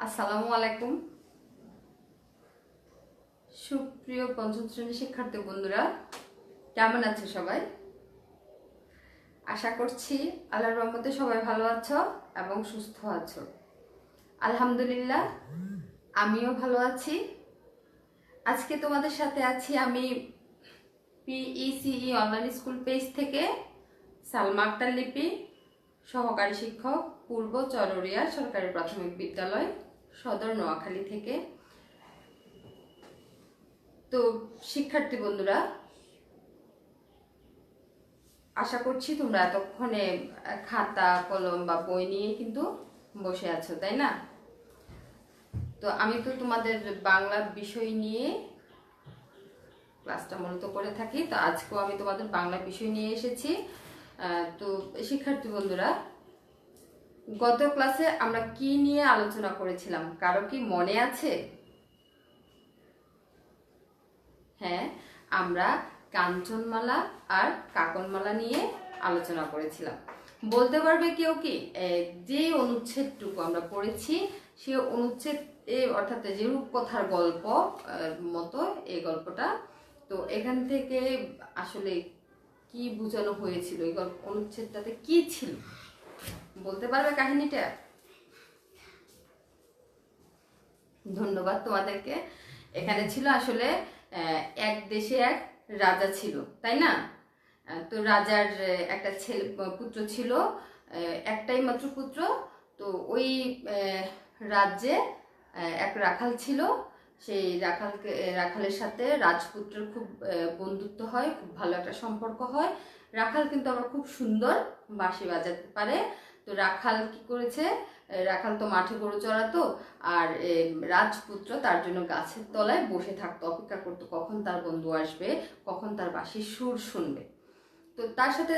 আসসালামু আলাইকুম। সুপ্রিয় পঞ্চম শ্রেণীর শিক্ষার্থী বন্ধুরা, কেমন আছো সবাই? আশা করছি আল্লাহর রহমতে সবাই ভালো আছো এবং সুস্থ আছো। আলহামদুলিল্লাহ, আমিও ভালো আছি। আজকে তোমাদের সাথে আছি আমি পিইসিই অনলাইন স্কুল পেজ থেকে সালমা আক্তার লিপি, সহকারী শিক্ষক, পূর্ব চররিয়া সরকারি প্রাথমিক বিদ্যালয়, সদর নোয়াখালী থেকে। তো শিক্ষার্থী বন্ধুরা, আশা করছি তোমরা এতক্ষণে খাতা কলম বা বই নিয়ে কিন্তু বসে আছো, তাই না? তো আমি তো তোমাদের বাংলা বিষয় নিয়ে ক্লাসটা মূলত করে থাকি। তো আজকেও আমি তোমাদের বাংলা বিষয় নিয়ে এসেছি। তো শিক্ষার্থী বন্ধুরা, গত ক্লাসে আমরা কি নিয়ে আলোচনা করেছিলাম, কারো কি মনে আছে? হ্যাঁ, আমরা কাঞ্চনমালা আর কাকনমালা নিয়ে আলোচনা করেছিলাম। বলতে পারবে কেউ কি যে অনুচ্ছেদটুকু আমরা পড়েছি সে অনুচ্ছেদ অর্থাৎ যে রূপকথার গল্প মতো এই গল্পটা, তো এখান থেকে আসলে কি বোঝানো হয়েছিল, এই অনুচ্ছেদটাতে কি ছিল বলতে পারবে কাহিনীটা? ধন্যবাদ তোমাদেরকে। এখানে ছিল আসলে এক দেশে এক রাজা ছিল, তাই না? তো রাজার একটা ছেলে পুত্র ছিল, একটাই মাত্র পুত্র। তো ওই রাজ্যে এক রাখাল ছিল। সেই রাখালের সাথে রাজপুত্রের খুব বন্ধুত্ব হয়, খুব ভালো একটা সম্পর্ক হয়। রাখাল কিন্তু আবার খুব সুন্দর বাঁশি বাজাতে পারে। তো রাখাল কি করেছে, রাখাল তো মাঠে গরু চড়াতো, আর রাজপুত্র তার জন্য গাছের তলায় বসে থাকতো, অপেক্ষা করতো কখন তার বন্ধু আসবে, কখন তার বাঁশির সুর শুনবে। তো তার সাথে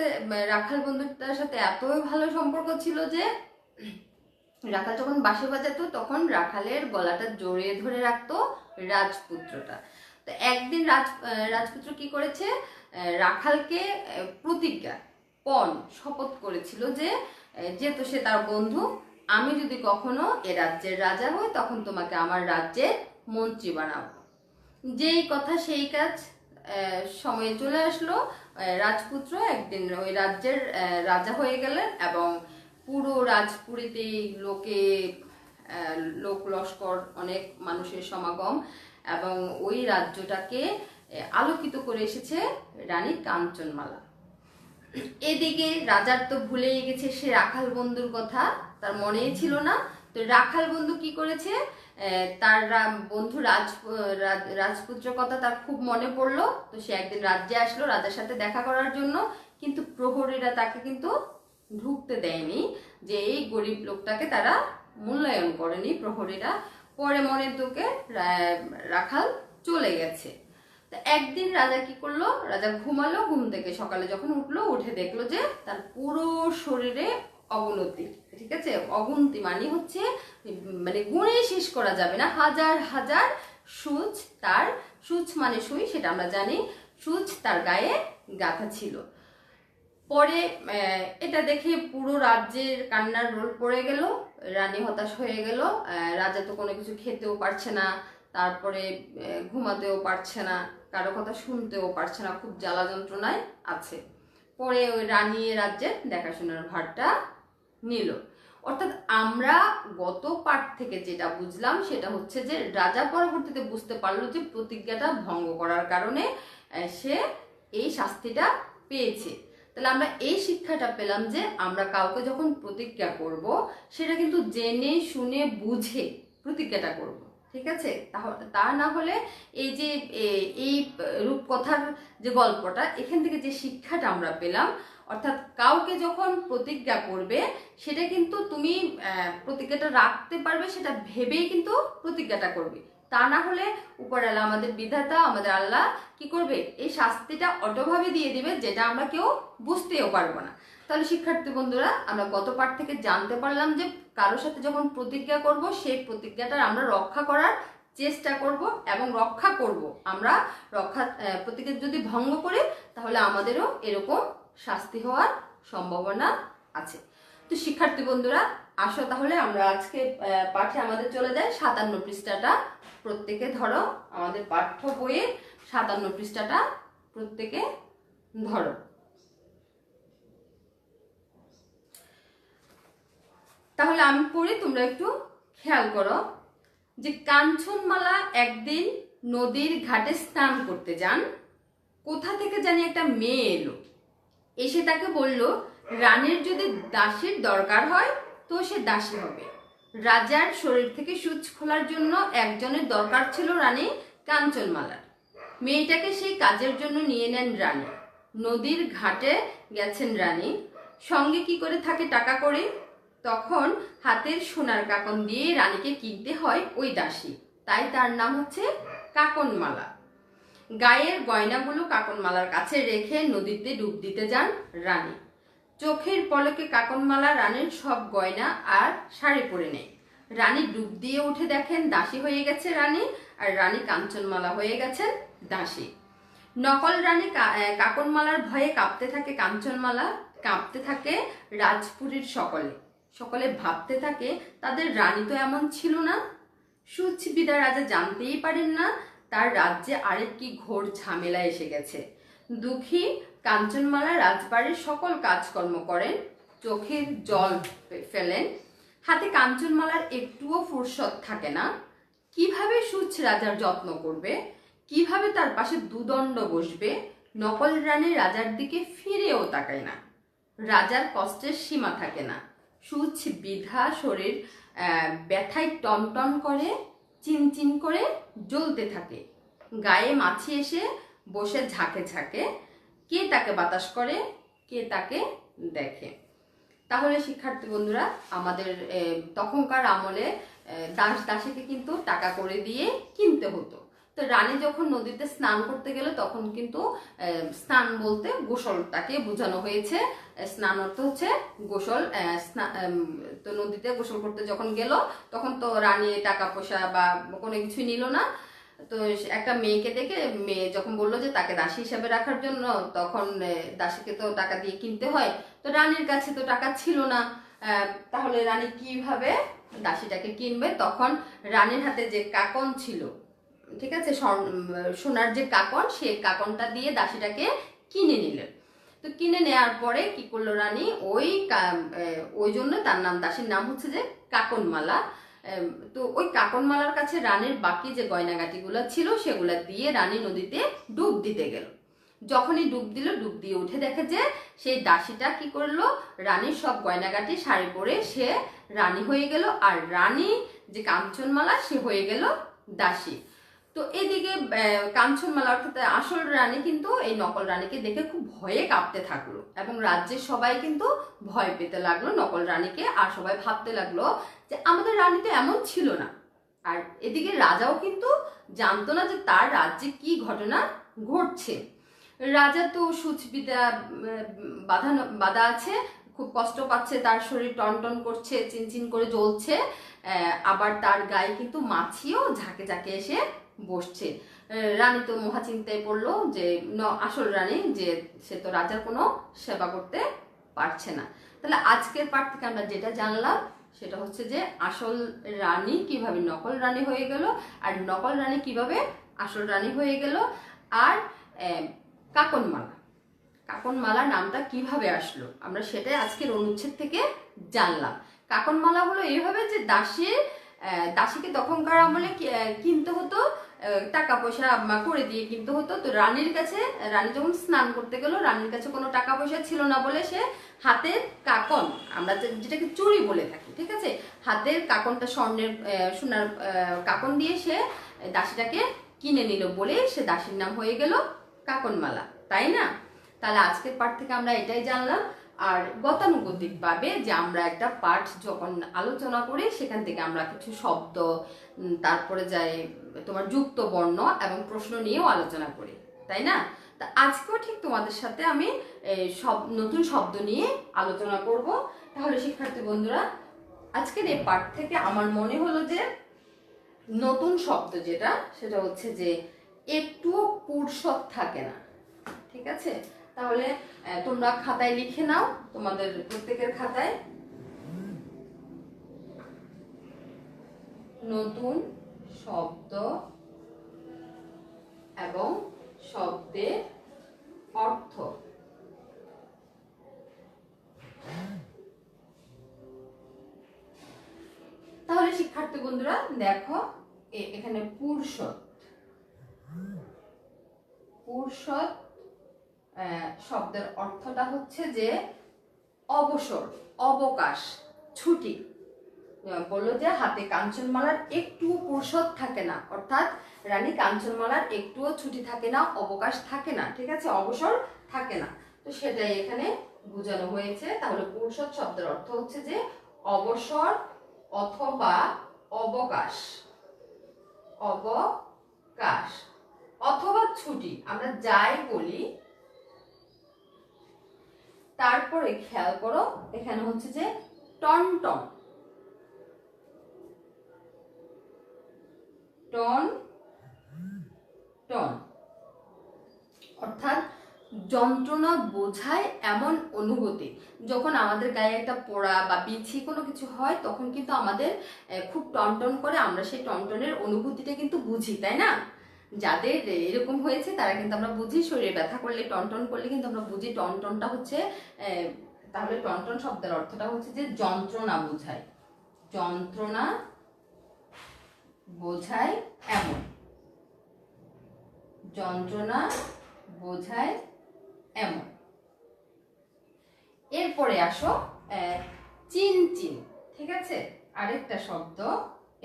রাখাল বন্ধুটার সাথে এতই ভালো সম্পর্ক ছিল যে রাখাল যখন বাঁশি বাজাতো তখন রাখালের গলাটা জড়িয়ে ধরে রাখতো রাজপুত্রটা। তো একদিন রাজপুত্র কি করেছে, রাখালকে প্রতিজ্ঞা শপথ করেছিল যে যেহেতু সে তার বন্ধু, আমি যদি কখনো এ রাজ্যের রাজা হই তখন তোমাকে আমার রাজ্যের মন্ত্রী বানাবো। যেই কথা সেই কাজ, সময়ে চলে আসলো। রাজপুত্র একদিন ওই রাজ্যের রাজা হয়ে গেলেন এবং পুরো রাজপুরীতে লোক লস্কর, অনেক মানুষের সমাগম, এবং ওই রাজ্যটাকে আলোকিত করে এসেছে রানী কাঞ্চনমালা। এদিকে রাজার তো ভুলেই গেছে সে রাখাল বন্ধুর কথা, তার মনেই ছিল না। তো রাখাল বন্ধু কি করেছে, তার বন্ধু রাজপুত্রের কথা তার খুব মনে পড়লো। তো সে একদিন রাজ্যে আসলো রাজার সাথে দেখা করার জন্য, কিন্তু প্রহরীরা তাকে কিন্তু ঢুকতে দেয়নি, যে এই গরিব লোকটাকে তারা মূল্যায়ন করেনি প্রহরীরা। পরে মনের দুঃখে রাখাল চলে গেছে। একদিন রাজা কি করলো, রাজা ঘুমালো, ঘুম থেকে সকালে যখন উঠলো, উঠে দেখলো যে তার পুরো শরীরে অবনতি। ঠিক আছে, অগুন্তি মানে হচ্ছে মানে গুণে শেষ করা যাবে না, হাজার হাজার সূচ, তার সূচ মানে সুই, সেটা আমরা জানি, সূচ তার গায়ে গাঁথা ছিল। পরে এটা দেখে পুরো রাজ্যের কান্নার রোল পড়ে গেল, রানী হতাশ হয়ে গেল। রাজা তো কোনো কিছু খেতেও পারছে না, তারপরে ঘুমাতেও পারছে না, কারো কথা শুনতেও পারছে না, খুব জ্বালা যন্ত্রণায় আছে। পরে ওই রানী রাজ্যের দেখাশোনার ভারটা নিল। অর্থাৎ আমরা গত পাঠ থেকে যেটা বুঝলাম সেটা হচ্ছে যে রাজা পরবর্তীতে বুঝতে পারলো যে প্রতিজ্ঞাটা ভঙ্গ করার কারণে সে এই শাস্তিটা পেয়েছে। তাহলে আমরা এই শিক্ষাটা পেলাম যে আমরা কাউকে যখন প্রতিজ্ঞা করব সেটা কিন্তু জেনে শুনে বুঝে প্রতিজ্ঞাটা করব, ঠিক আছে? তা না হলে এই যে এই রূপকথার যে গল্পটা, এখান থেকে যে শিক্ষাটা আমরা পেলাম, অর্থাৎ কাউকে যখন প্রতিজ্ঞা করবে সেটা কিন্তু তুমি প্রতিজ্ঞাটা রাখতে পারবে সেটা ভেবেই কিন্তু প্রতিজ্ঞাটা করবে। তা না হলে উপরওয়ালা আমাদের বিধাতা, আমাদের আল্লাহ কি করবে, এই শাস্তিটা অটোভাবে দিয়ে দিবে, যেটা আমরা কেউ বুঝতেও পারবো না। তাহলে শিক্ষার্থী বন্ধুরা, আমরা গত পাঠ থেকে জানতে পারলাম যে কারোর সাথে যখন প্রতিজ্ঞা করব সেই প্রতিজ্ঞাটা আমরা রক্ষা করার চেষ্টা করব এবং রক্ষা করব। আমরা প্রতিজ্ঞা যদি ভঙ্গ করি তাহলে আমাদেরও এরকম শাস্তি হওয়ার সম্ভাবনা আছে। তো শিক্ষার্থী বন্ধুরা, আসো তাহলে আমরা আজকে পাঠে আমাদের চলে যাই 57 পৃষ্ঠাটা। প্রত্যেকে ধরো আমাদের পাঠ্য বইয়ের 57 পৃষ্ঠাটা প্রত্যেকে ধরো। তাহলে আমি পড়ি, তোমরা একটু খেয়াল করো যে কাঞ্চনমালা একদিন নদীর ঘাটে স্নান করতে যান। কোথা থেকে জানি একটা মেয়ে এলো, এসে তাকে বলল রানীর যদি দাসীর দরকার হয় তো সে দাসী হবে। রাজার শরীর থেকে সূচ খোলার জন্য একজনের দরকার ছিল রানী কাঞ্চনমালার। মেয়েটাকে সেই কাজের জন্য নিয়ে নেন রানী। নদীর ঘাটে গেছেন রানী, সঙ্গে কি করে থাকে টাকা করে। তখন হাতের সোনার কাকন দিয়ে রানীকে কিনতে হয় ওই দাসী, তাই তার নাম হচ্ছে কাকনমালা। গায়ের গয়নাগুলো কাকনমালার কাছে রেখে নদীতে ডুব দিতে যান রানী। চোখের পলকে কাকনমালা রানীর সব গয়না আর শাড়ি পরে নেয়। রানী ডুব দিয়ে উঠে দেখেন দাসী হয়ে গেছে রানী, আর রানী কাঞ্চনমালা হয়ে গেছেন দাসী। নকল রানী কাকনমালার ভয়ে কাঁপতে থাকে কাঞ্চনমালা, কাঁপতে থাকে রাজপুরীর সকলে। সকলে ভাবতে থাকে তাদের রানী তো এমন ছিল না। সুচবিদা রাজা জানতেই পারেন না তার রাজ্যে আরেক কি ঘোর ঝামেলা এসে গেছে। দুঃখী কাঞ্চনমালা রাজবাড়ির সকল কাজকর্ম করেন, চোখের জল ফেলেন। হাতে কাঞ্চনমালার একটুও ফুরসত থাকে না। কিভাবে সুচ রাজার যত্ন করবে, কিভাবে তার পাশে দুদণ্ড বসবে। নকল রানী রাজার দিকে ফিরেও তাকায় না। রাজার কষ্টের সীমা থাকে না। সুচ বিধা শরীর ব্যথায় টনটন করে, চিনচিন করে জ্বলতে থাকে। গায়ে মাছি এসে বসে ঝাঁকে ঝাঁকে। কে তাকে বাতাস করে, কে তাকে দেখে। তাহলে শিক্ষার্থী বন্ধুরা, আমাদের তখনকার আমলে দাস দাসীকে কিন্তু টাকা করে দিয়ে কিনতে হতো। তো রানী যখন নদীতে স্নান করতে গেল তখন কিন্তু স্নান বলতে গোসলটাকে বোঝানো হয়েছে। স্নান অর্থ হচ্ছে গোসল। তো নদীতে গোসল করতে যখন গেল তখন তো রানী টাকা পয়সা বা কোনো কিছুই নিল না। তো একটা মেয়েকে দেখে মেয়ে যখন বললো যে তাকে দাসী হিসাবে রাখার জন্য, তখন দাসীকে তো টাকা দিয়ে কিনতে হয়। তো রানীর কাছে তো টাকা ছিল না, তাহলে রানী কিভাবে দাসীটাকে কিনবে। তখন রানীর হাতে যে কাকন ছিল, ঠিক আছে, সোনার যে কাকন, সে কাকনটা দিয়ে দাসীটাকে কিনে নিলেন। তো কিনে নেওয়ার পরে কি করলো রানী, ওই জন্য তার নাম, দাসীর নাম হচ্ছে যে কাকনমালা। তো ওই কাকনমালার কাছে রানীর বাকি যে গয়নাগাটিগুলো ছিল সেগুলা দিয়ে রানী নদীতে ডুব দিতে গেল। যখনই ডুব দিল, ডুব দিয়ে উঠে দেখে যে সেই দাসীটা কি করলো, রানীর সব গয়নাগাটি শাড়ি পরে সে রানী হয়ে গেল, আর রানী যে কাঞ্চনমালা সে হয়ে গেল দাসী। তো এদিকে কাঞ্চনমালা অর্থাৎ আসল রানী কিন্তু এই নকল রানীকে দেখে খুব ভয়ে কাঁপতে থাকলো, এবং রাজ্যের সবাই কিন্তু ভয় পেতে লাগলো নকল রানীকে। আর সবাই ভাবতে লাগলো যে আমাদের রানী তো এমন ছিল না। আর এদিকে রাজাও কিন্তু জানতো না যে তার রাজ্যে কি ঘটনা ঘটছে। রাজা তো সুচবিদা বাধা আছে, খুব কষ্ট পাচ্ছে, তার শরীর টনটন করছে, চিনচিন করে জ্বলছে, আবার তার গায়ে কিন্তু মাছিও ঝাঁকে ঝাঁকে এসে বসছে। রানী তো মহা চিন্তায় পড়লো যে আসল রানী যে সে তো রাজার কোনো সেবা করতে পারছে না। তাহলে আজকের পাঠ থেকে আমরা যেটা জানলাম সেটা হচ্ছে যে আসল রানী কিভাবে নকল রানী হয়ে গেল, আর নকল রানী কিভাবে আসল রানী হয়ে গেল, আর কাকনমালা, কাকনমালা নামটা কিভাবে আসলো আমরা সেটাই আজকের অনুচ্ছেদ থেকে জানলাম। কাকনমালা হলো এইভাবে যে দাসীকে তখনকার আমলে কিনতে হতো, টাকা পয়সা করে দিয়ে কিনতে হতো। তো রানীর কাছে, রানী যখন স্নান করতে গেল, রানীর কাছে কোনো টাকা পয়সা ছিল না বলে সে হাতের কাকন, আমরা যেটাকে চুড়ি বলে থাকি, ঠিক আছে, হাতের কাকনটা সোনার কাকন দিয়ে সে দাসীটাকে কিনে নিল বলে সে দাসীর নাম হয়ে গেল কাকনমালা, তাই না? তাহলে আজকের পাঠ থেকে আমরা এটাই জানলাম। আর গতানুগতিক ভাবে যে আমরা একটা পাঠ যখন আলোচনা করি সেখান থেকে আমরা কিছু শব্দ, তারপরে যাই তোমার যুক্ত বর্ণ এবং প্রশ্ন নিয়েও আলোচনা করি, তাই না? তা আজকেও ঠিক তোমাদের সাথে আমি নতুন শব্দ নিয়ে আলোচনা করব। তাহলে শিক্ষার্থী বন্ধুরা, আজকের এই পাঠ থেকে আমার মনে হলো যে নতুন শব্দ যেটা, সেটা হচ্ছে যে একটুও পুরসত থাকে না, ঠিক আছে? তাহলে তোমরা খাতায় লিখে নাও, তোমাদের প্রত্যেকের খাতায় নতুন শব্দ এবং শব্দের অর্থ। তাহলে শিক্ষার্থী বন্ধুরা দেখো এখানে পুরুষত, পুরুষত শব্দের অর্থটা হচ্ছে যে অবসর, অবকাশ, ছুটি। বললো যে হাতে কাঞ্চনমালার একটুও ফুরসত থাকে না, অর্থাৎ রানী কাঞ্চনমালার একটুও ছুটি থাকে না, অবকাশ থাকে না, ঠিক আছে, অবসর থাকে না। তো সেটাই এখানে বোঝানো হয়েছে। তাহলে ফুরসত শব্দের অর্থ হচ্ছে যে অবসর অথবা অবকাশ, অবকাশ অথবা ছুটি, আমরা যাই বলি। তারপরে খেয়াল করো এখানে হচ্ছে যে টনটন, টন টন অর্থাৎ যন্ত্রণা বোঝায় এমন অনুভূতি। যখন আমাদের গায়ে একটা পোড়া বা বিচ্ছি কোনো কিছু হয় তখন কিন্তু আমাদের খুব টনটন করে, আমরা সেই টনটনের অনুভূতিটা কিন্তু বুঝি, তাই না? যাদের এরকম হয়েছে তারা কিন্তু আমরা বুঝি, শরীরে ব্যথা করলে টনটন করলে কিন্তু আমরা বুঝি টনটনটা হচ্ছে। তাহলে টনটন শব্দের অর্থটা হচ্ছে যে যন্ত্রণা বোঝায়, যন্ত্রণা বোঝায় এমন, যন্ত্রণা বোঝায় এমন। এরপরে আসো চিনচিন, ঠিক আছে, আরেকটা শব্দ,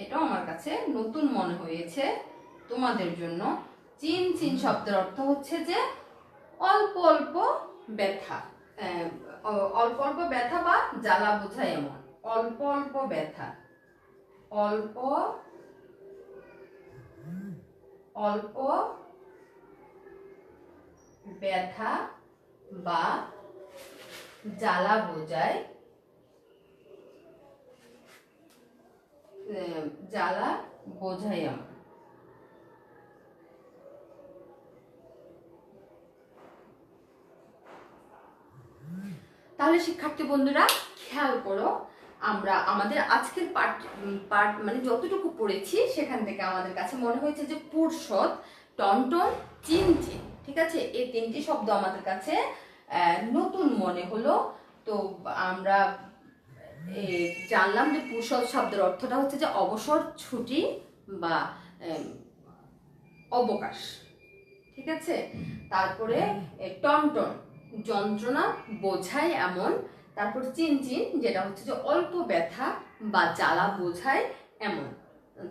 এটাও আমার কাছে নতুন মনে হয়েছে তোমাদের জন্য। চিনচিন শব্দের অর্থ হচ্ছে যে অল্প অল্প ব্যথা, অল্প অল্প ব্যথা বা জ্বালা বোঝায় এমন, অল্প অল্প ব্যথা, অল্প অল্প ব্যথা বা জ্বালা বোঝায়, জ্বালা বোঝায় আমার। তাহলে শিক্ষার্থী বন্ধুরা খেয়াল করো, আমরা আমাদের আজকের পাঠ মানে যতটুকু পড়েছি সেখান থেকে আমাদের কাছে মনে হয়েছে যে পুরসত, টনটন, চিনচিন, ঠিক আছে, এই তিনটি শব্দ আমাদের কাছে নতুন মনে হলো। তো আমরা জানলাম যে পুরসত শব্দের অর্থটা হচ্ছে যে অবসর, ছুটি বা অবকাশ, ঠিক আছে। তারপরে টনটন যন্ত্রণা বোঝায় এমন, তারপর চিনচিন যেটা হচ্ছে যে অল্প ব্যথা বা জ্বালা বোঝায় এমন।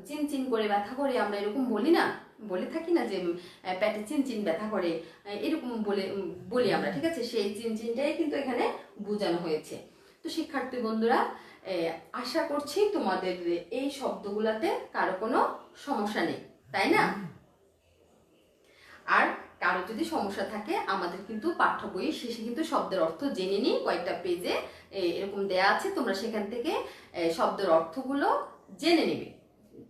চিনচিন করে ব্যথা করে আমরা এরকম বলি না, বলে থাকি না যে পেটে চিনচিন ব্যথা করে, এরকম বলি আমরা, ঠিক আছে, সেই চিনচিনটাই কিন্তু এখানে বোঝানো হয়েছে। তো শিক্ষার্থী বন্ধুরা আশা করছি তোমাদের এই শব্দগুলাতে কারো কোনো সমস্যা নেই, তাই না? আর কারো যদি সমস্যা থাকে আমাদের কিন্তু পাঠ্য বইয়ের শেষে কিন্তু শব্দের অর্থ জেনে নিই, কয়েকটা পেজে এরকম দেয়া আছে, তোমরা সেখান থেকে শব্দের অর্থগুলো জেনে নিবে,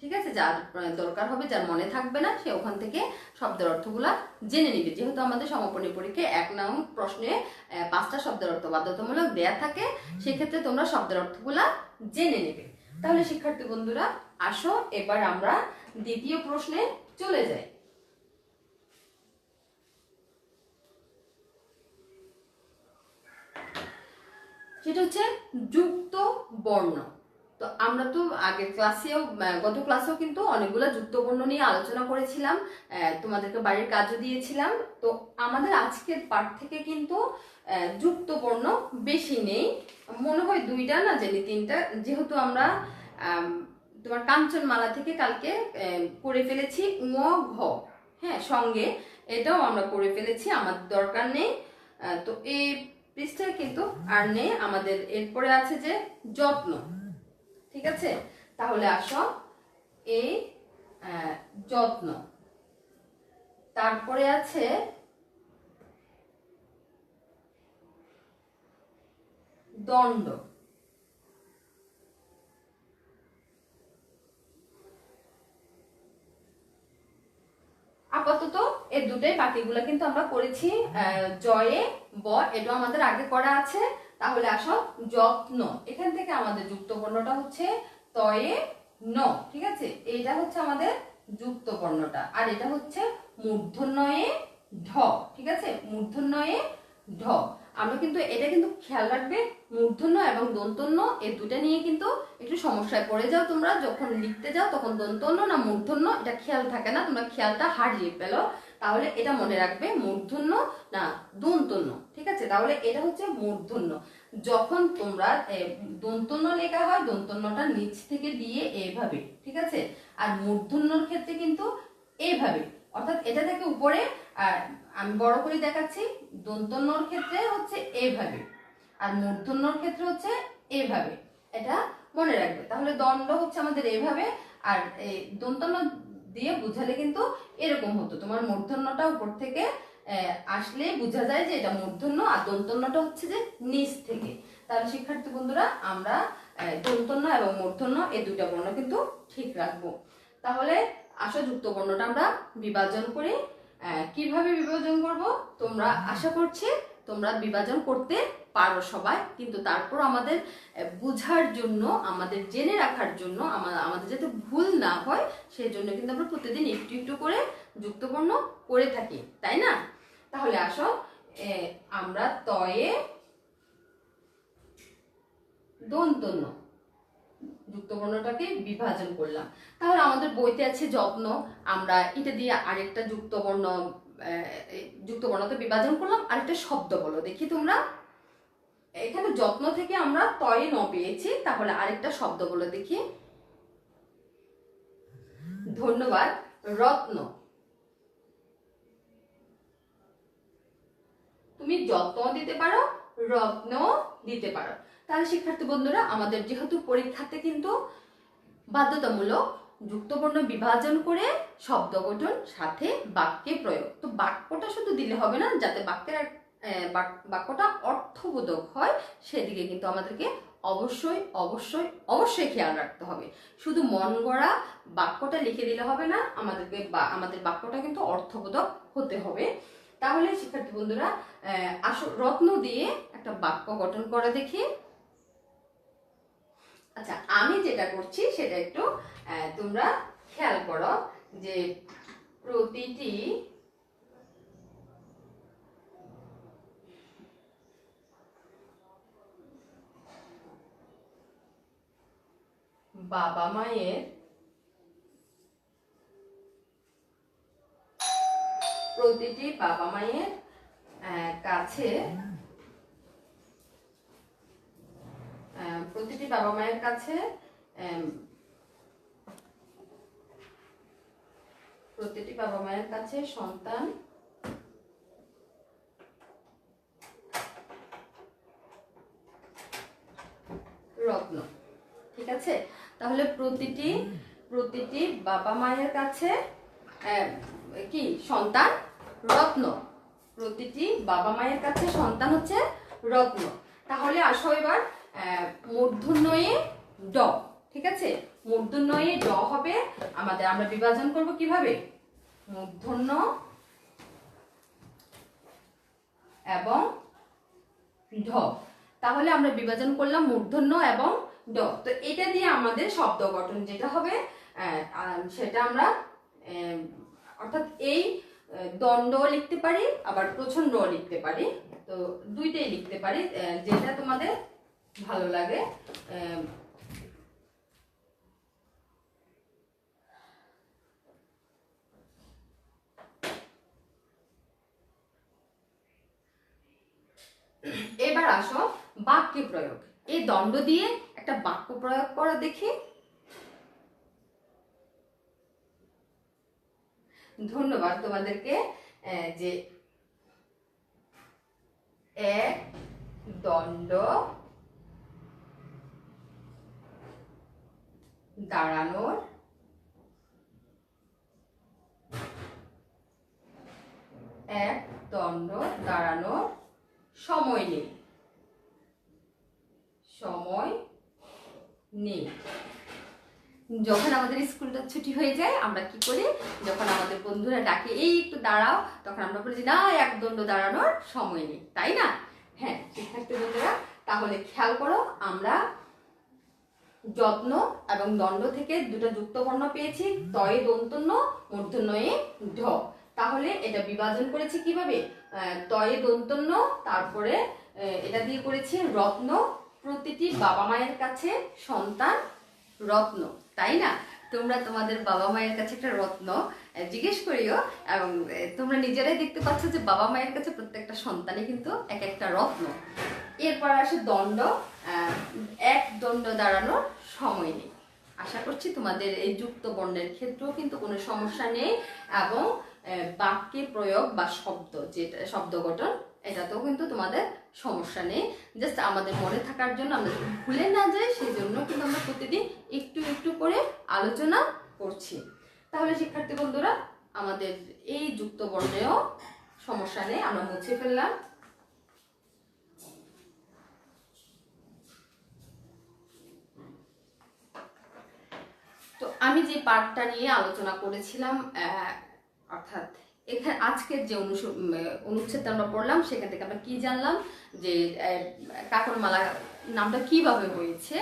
ঠিক আছে। যার দরকার হবে, যার মনে থাকবে না, সে ওখান থেকে শব্দের অর্থগুলা জেনে নিবে। যেহেতু আমাদের সমাপনী পরীক্ষায় 1 নং প্রশ্নে 5টা শব্দের অর্থ বাধ্যতামূলক দেয়া থাকে, সেক্ষেত্রে তোমরা শব্দের অর্থগুলা জেনে নেবে। তাহলে শিক্ষার্থী বন্ধুরা আসো এবার আমরা দ্বিতীয় প্রশ্নে চলে যাই। সেটা হচ্ছে যুক্ত বর্ণ। তো আমরা তো আগের ক্লাসেও, গত ক্লাসেও কিন্তু অনেকগুলো যুক্ত বর্ণ নিয়ে আলোচনা করেছিলাম, তোমাদেরকে বাড়ির কাজও দিয়েছিলাম। তো আমাদের আজকের পাঠ থেকে কিন্তু যুক্ত বর্ণ বেশি নেই, মনে হয় 2টা না জানি 3টা, যেহেতু আমরা তোমার কাঞ্চনমালা থেকে কালকে করে ফেলেছি ঙ ঘ, হ্যাঁ, সঙ্গে এটাও আমরা করে ফেলেছি, আমার দরকার নেই। তো এই পৃষ্ঠায় কিন্তু আর নেই আমাদের। এরপরে আছে যে যত্ন, ঠিক আছে। তাহলে আসো এই যত্ন, তারপরে আছে দণ্ড, আপাতত এই দুটাই, বাকিগুলো কিন্তু আমরা করেছি জয়ে ব, এটা আমাদের আগে করা আছে। তাহলে আসো যত্ন, এখান থেকে আমাদের যুক্ত বর্ণটা হচ্ছে তয়ে ন, ঠিক আছে? এইটা হচ্ছে আমাদের যুক্ত বর্ণটা, আর এটা হচ্ছে মূর্ধন্যয়ে ঢ, ঠিক আছে? মূর্ধন্যয়ে ঢ। আমরা কিন্তু এটা কিন্তু খেয়াল রাখবে, মূর্ধন্য এবং দন্তন্য এই দুটা নিয়ে কিন্তু একটু সমস্যায় পড়ে যাও তোমরা যখন লিখতে যাও, তখন দন্তন্য না মূর্ধন্য এটা খেয়াল থাকে না, তোমরা খেয়ালটা হারিয়ে ফেলো। তাহলে এটা মনে রাখবে মূর্ধন্য না দন্তন্য, ঠিক আছে? তাহলে এটা হচ্ছে মূর্ধন্য। যখন তোমরা দন্তন্য লেখা হয়, দন্তন্যটা নিচ থেকে দিয়ে এইভাবে, ঠিক আছে? আর মূর্ধন্যর ক্ষেত্রে কিন্তু এইভাবে, অর্থাৎ এটা থেকে উপরে। আর আমি বড় করে দেখাচ্ছি, দন্তন্যর ক্ষেত্রে হচ্ছে এইভাবে, আর মূর্ধন্যর ক্ষেত্রে হচ্ছে এইভাবে। এটা মনে রাখবে। তাহলে দণ্ড হচ্ছে আমাদের এইভাবে, আর এই দন্তন্য দিয়ে বুঝালে কিন্তু এরকম হতো, তোমার মূর্ধন্যটা উপর থেকে আসলে বোঝা যায় যে এটা মূর্ধন্য, আর দন্তন্যটা হচ্ছে যে নিচ থেকে। তাহলে শিক্ষার্থী বন্ধুরা, আমরা দন্তন্য এবং মূর্ধন্য এই দুইটা বর্ণ কিন্তু ঠিক রাখবো। তাহলে আসো যুক্ত বর্ণটা আমরা বিভাজন করি। কিভাবে বিভাজন করব তোমরা আশা করছি তোমরা বিভাজন করতে পারো সবাই, কিন্তু তারপর আমাদের বোঝার জন্য, আমাদের জেনে রাখার জন্য, আমাদের যাতে ভুল না হয় সেই জন্য কিন্তু আমরা প্রতিদিন একটু একটু করে যুক্ত বর্ণ করে থাকি, তাই না? তাহলে আসো আমরা তয়ে দন্তন্য যুক্ত বর্ণটাকে বিভাজন করলাম। তাহলে আমাদের বইতে আছে যত্ন, আমরা এটা দিয়ে আরেকটা যুক্ত বর্ণতে বিভাজন করলাম। আরেকটা শব্দ বলো দেখি তোমরা। এখানে যত্ন থেকে আমরা তয়ে ন পেয়েছি, তাহলে আরেকটা শব্দ বলো দেখি। ধন্যবাদ, রত্ন। তুমি যত্ন দিতে পারো, রত্ন দিতে পারো। তাহলে শিক্ষার্থী বন্ধুরা, আমাদের যেহেতু পরীক্ষাতে কিন্তু বাধ্যতামূলক যুক্তবর্ণ বিভাজন করে শব্দ গঠন সাথে বাক্যে প্রয়োগ, তো বাক্যটা শুধু দিলে হবে না, যাতে বাক্যটা অর্থবোধক হয় সেদিকে কিন্তু আমাদেরকে অবশ্যই অবশ্যই অবশ্যই খেয়াল রাখতে হবে। শুধু মন গড়া বাক্যটা লিখে দিলে হবে না, আমাদের বাক্যটা কিন্তু অর্থবোধক হতে হবে। তাহলে শিক্ষার্থী বন্ধুরা, রত্ন দিয়ে একটা বাক্য গঠন করে দেখি। আচ্ছা, আমি যেটা করছি সেটা একটু তোমরা খেয়াল করো, যে প্রতিটি বাবা মায়ের কাছে সন্তান রত্ন, ঠিক আছে? তাহলে প্রতিটি বাবা মায়ের কাছে কি সন্তান রত্ন, প্রতিটি বাবা মায়ের কাছে সন্তান হচ্ছে রত্ন। তাহলে আসো এবার মূর্ধন্যয়ে ড, ঠিক আছে? মূর্ধন্যয়ে ড হবে আমাদের, আমরা বিভাজন করব কিভাবে? মূর্ধন্য এবং ঢ। তাহলে আমরা বিভাজন করলাম মূর্ধন্য এবং ড। তো এটা দিয়ে আমাদের শব্দ গঠন যেটা হবে সেটা আমরা অর্থাৎ এই দণ্ড লিখতে পারি, আবার প্রচন্ড লিখতে পারি, তো দুইটাই লিখতে পারি, যেটা তোমাদের ভালো লাগে। এবার আসো বাক্যে প্রয়োগ। এই দণ্ড দিয়ে একটা বাক্য প্রয়োগ করা দেখি। ধন্যবাদ তোমাদেরকে। যে এক দণ্ড দাঁড়ানোর সময় নেই, যখন আমাদের স্কুলটা ছুটি হয়ে যায় আমরা কি করি, যখন আমাদের বন্ধুরা ডাকে এই একটু দাঁড়াও, তখন আমরা বলি না, এক দণ্ড দাঁড়ানোর সময় নেই, তাই না? হ্যাঁ শিক্ষার্থী বন্ধুরা, তাহলে খেয়াল করো, আমরা যত্ন এবং দণ্ড থেকে দুটো যুক্ত বর্ণ পেয়েছি, তয়ে দন্তন্য মূর্ধন্যয়ে ঢ। তাহলে এটা বিভাজন করেছি কিভাবে? তয়ে দন্তন্য, তারপরে এটা দিয়ে করেছি রত্ন। প্রতিটি বাবা মায়ের কাছে সন্তান রত্ন, তাই না? তোমরা তোমাদের বাবা মায়ের কাছে একটা রত্ন জিজ্ঞেস করিও, এবং তোমরা নিজেরাই দেখতে পাচ্ছ যে বাবা মায়ের কাছে প্রত্যেকটা সন্তানই কিন্তু এক একটা রত্ন। এরপর আসে দণ্ড। এক দণ্ড দাঁড়ানোর সময় নেই। আশা করছি তোমাদের এই যুক্ত বর্ণের ক্ষেত্রেও কিন্তু কোনো সমস্যা নেই, এবং বাক্যে প্রয়োগ বা শব্দ, যেটা শব্দ গঠন, এটাতেও কিন্তু তোমাদের সমস্যা নেই। জাস্ট আমাদের মনে থাকার জন্য, আমরা ভুলে না যাই সেই জন্য কিন্তু আমরা প্রতিদিন একটু একটু করে আলোচনা করছি। তাহলে শিক্ষার্থী বন্ধুরা, আমাদের এই যুক্ত বর্ণেও সমস্যা নেই, আমরা মুছে ফেললাম। তো আমি যে পার্টটা নিয়ে আলোচনা করেছিলাম, অর্থাৎ এখানে আজকের যে অনুচ্ছেদটা আমরা পড়লাম, সেখান থেকে আমরা কি জানলাম যে কাকনমালা নামটা কিভাবে হয়েছে,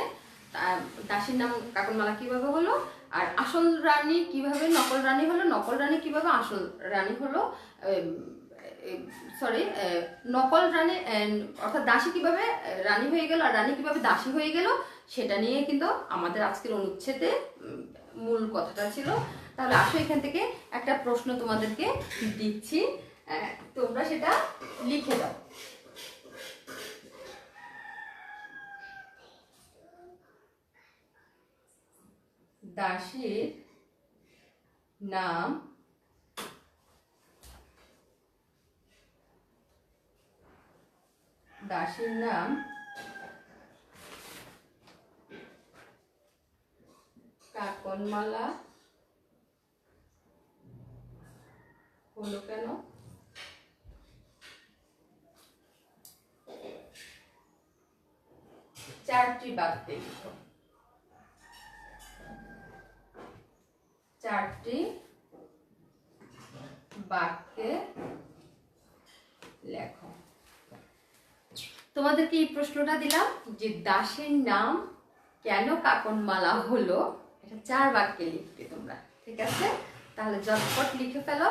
দাসীর নাম কাকনমালা কিভাবে হলো, আর আসল রানী কিভাবে নকল রানী হলো, নকল রানী কিভাবে আসল রানী হলো, সরি নকল রানী অর্থাৎ দাসী কিভাবে রানী হয়ে গেল আর রানী কিভাবে দাসী হয়ে গেল, সেটা নিয়ে কিন্তু আমাদের আজকের অনুচ্ছেদে মূল কথাটা ছিল। তাহলে আসো এখান থেকে একটা প্রশ্ন তোমাদেরকে দিচ্ছি, তোমরা সেটা লিখে দাও। দাসীর নাম কাকনমালা হলো কেন? চারটি বাক্যে লিখো, চারটি বাক্যে লেখো। তোমাদেরকে এই প্রশ্নটা দিলাম যে দাসের নাম কেন কাকনমালা হলো, এটা 4 বাক্যে লিখবে তোমরা, ঠিক আছে? তাহলে ঝটপট লিখে ফেলো।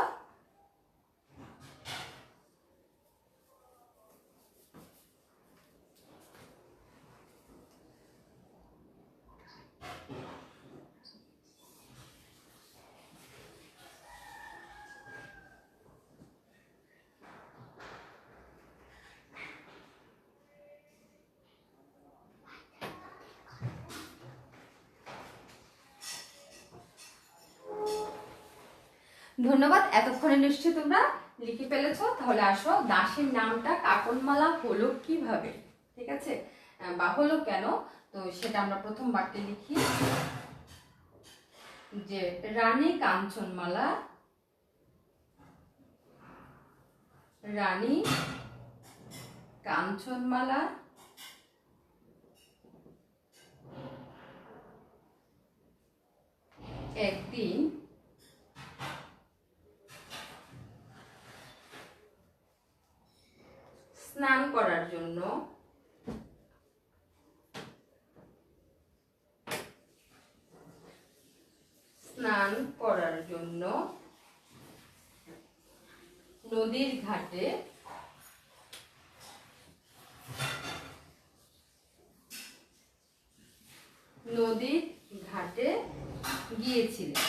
ধন্যবাদ, এতক্ষণে নিশ্চয়ই তোমরা লিখে ফেলেছো। তাহলে আসো, দাসের নামটা কাকনমালা হলো কিভাবে, ঠিক আছে, বা হলো কেন, তো সেটা আমরা প্রথম বাক্যে লিখি যে রানী কাঞ্চনমালা, রানী কাঞ্চনমালা একদিন স্নান করার জন্য নদীর ঘাটে গিয়েছিলেন।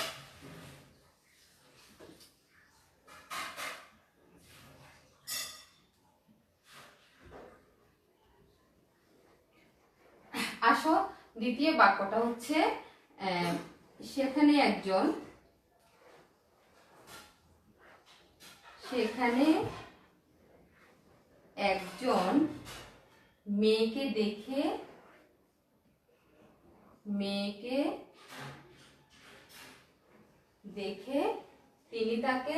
আসো, দ্বিতীয় বাক্যটা হচ্ছে সেখানে একজন মেয়েকে দেখে তিনি তাকে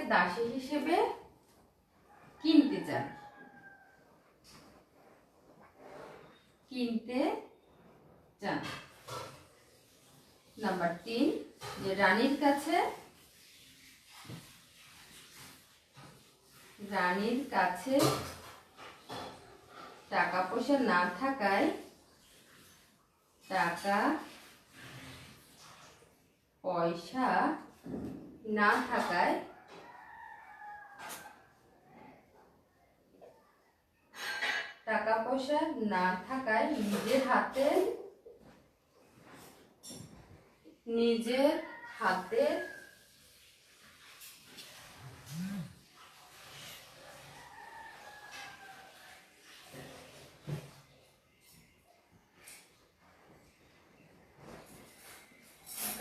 দাসী হিসেবে কিনতে চান। নাম্বার 3, যে রানীর কাছে টাকা পয়সা না থাকায় টাকা পয়সা না থাকায় নিজের হাতের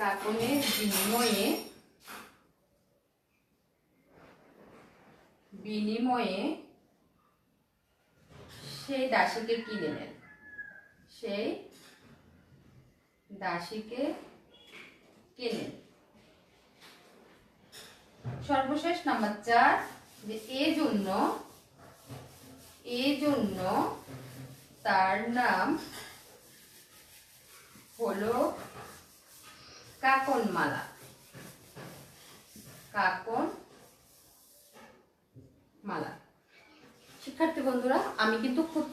কাকনের বিনিময়ে সেই দাসীকে কিনে নেন। সর্বশেষ নাম্বার 4, যে এজন্য তার নাম হলো কাকনমালা। শিক্ষার্থী বন্ধুরা, আমি কিন্তু খুব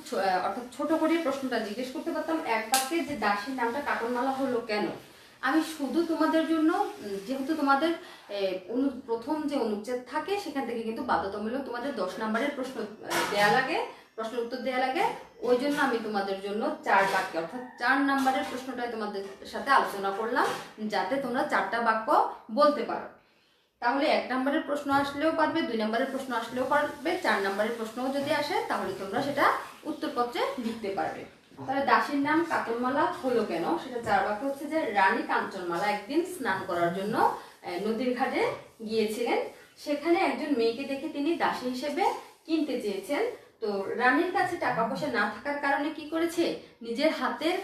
অর্থাৎ ছোট করে প্রশ্নটা জিজ্ঞেস করতে পারতাম এক বাক্যে, যে দাসীর নামটা কাকনমালা হলো কেন। আমি শুধু তোমাদের জন্য, যেহেতু তোমাদের প্রথম যে অনুচ্ছেদ থাকে সেখান থেকে কিন্তু বাধ্যতামূলক তোমাদের 10 নম্বরের প্রশ্নের উত্তর দেয়া লাগে, ওই জন্য আমি তোমাদের জন্য 4 বাক্যে অর্থাৎ 4 নম্বরের প্রশ্নটাই তোমাদের সাথে আলোচনা করলাম, যাতে তোমরা 4টা বাক্য বলতে পারো। তাহলে 1 নম্বরের প্রশ্ন আসলেও পারবে, 2 নম্বরের প্রশ্ন আসলেও পারবে, 4 নম্বরের প্রশ্নও যদি আসে তাহলে তোমরা সেটা উত্তরপত্রে লিখতে পারবে। তাহলে দাসীর নাম কাকনমালা হলো কেন, সেটা 4 বাক্য হচ্ছে যে রানী কাঞ্চনমালা একদিন স্নান করার জন্য নদীর ঘাটে গিয়েছিলেন। সেখানে একজন মেয়েকে দেখে তিনি দাসী হিসেবে কিনতে চেয়েছেন। তো রানীর কাছে টাকা পয়সা না থাকার কারণে কি করেছে, নিজের হাতের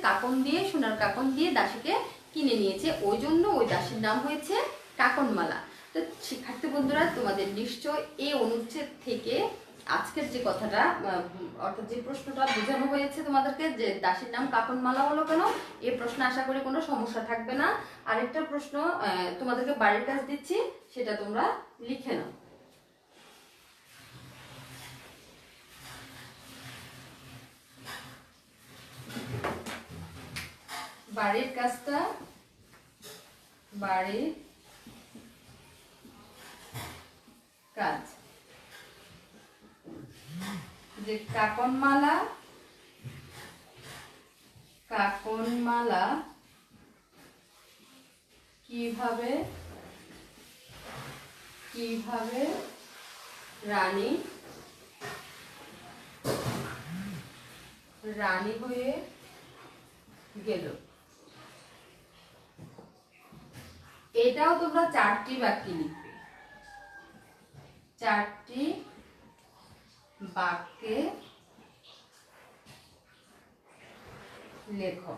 সোনার কাকন দিয়ে দাসীকে কিনে নিয়েছে, ওই জন্য ওই দাসীর নাম হয়েছে কাকনমালা। তো শিক্ষার্থী বন্ধুরা, তোমাদের নিশ্চয় এই অনুচ্ছেদ থেকে আজকের যে কথাটা অর্থাৎ যে প্রশ্নটা বোঝানো হয়েছে তোমাদেরকে, যে দাসীর নাম কাকনমালা হলো কেন, এই প্রশ্ন আশা করি কোনো সমস্যা থাকবে না। আরেকটা প্রশ্ন তোমাদেরকে বাড়ির কাজ দিচ্ছি, সেটা তোমরা লিখে নাও। বাড়ির কাজ, যে কাকনমালা কিভাবে রানী হয়ে গেল। এটাও তোমরা 4টি বাক্যে লিখবে, 4টি বাক্যে লেখো।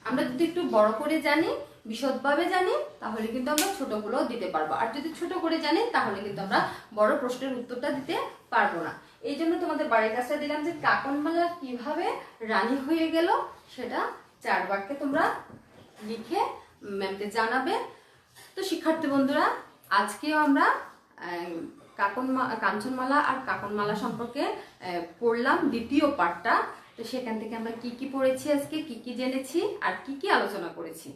আমরা যদি একটু বড় করে জানি, বিশদভাবে জানি, তাহলে কিন্তু আমরা ছোটগুলো দিতে পারবো, আর যদি ছোট করে জানি তাহলে কিন্তু আমরা বড় প্রশ্নের উত্তরটা দিতে পারবো না। এই জন্য তোমাদের বাড়ির কাজটা দিলাম, যে কাকনমালা কিভাবে রানী হয়ে গেল, সেটা 4 বাক্যে তোমরা লিখে ম্যামকে জানাবে। তো শিক্ষার্থী বন্ধুরা, আজকেও আমরা কাঞ্চনমালা আর কাকনমালা সম্পর্কে পড়লাম 2য় পার্টটা। তো সেখান থেকে আমরা কি কি পড়েছি, আজকে কি কি জেনেছি আর কি কি আলোচনা করেছি।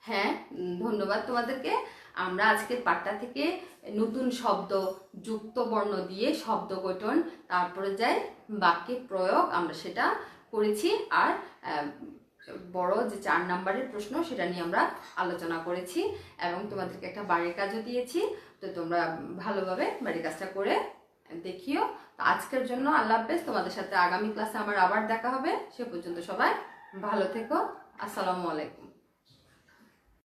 হ্যাঁ, ধন্যবাদ তোমাদেরকে। আমরা আজকের পাঠটা থেকে নতুন শব্দ, যুক্ত বর্ণ দিয়ে শব্দ গঠন, তারপরে যাই বাক্যে প্রয়োগ, আমরা সেটা করেছি। আর বড় যে 4 নম্বরের প্রশ্ন, সেটা নিয়ে আমরা আলোচনা করেছি এবং তোমাদেরকে একটা বাড়ির কাজও দিয়েছি। তো তোমরা ভালোভাবে বাড়ির কাজটা করে দেখিও। তো আজকের জন্য আল্লাহ হাফেজ। তোমাদের সাথে আগামী ক্লাসে আমার আবার দেখা হবে। সে পর্যন্ত সবাই ভালো থেকো। আসসালামু আলাইকুম।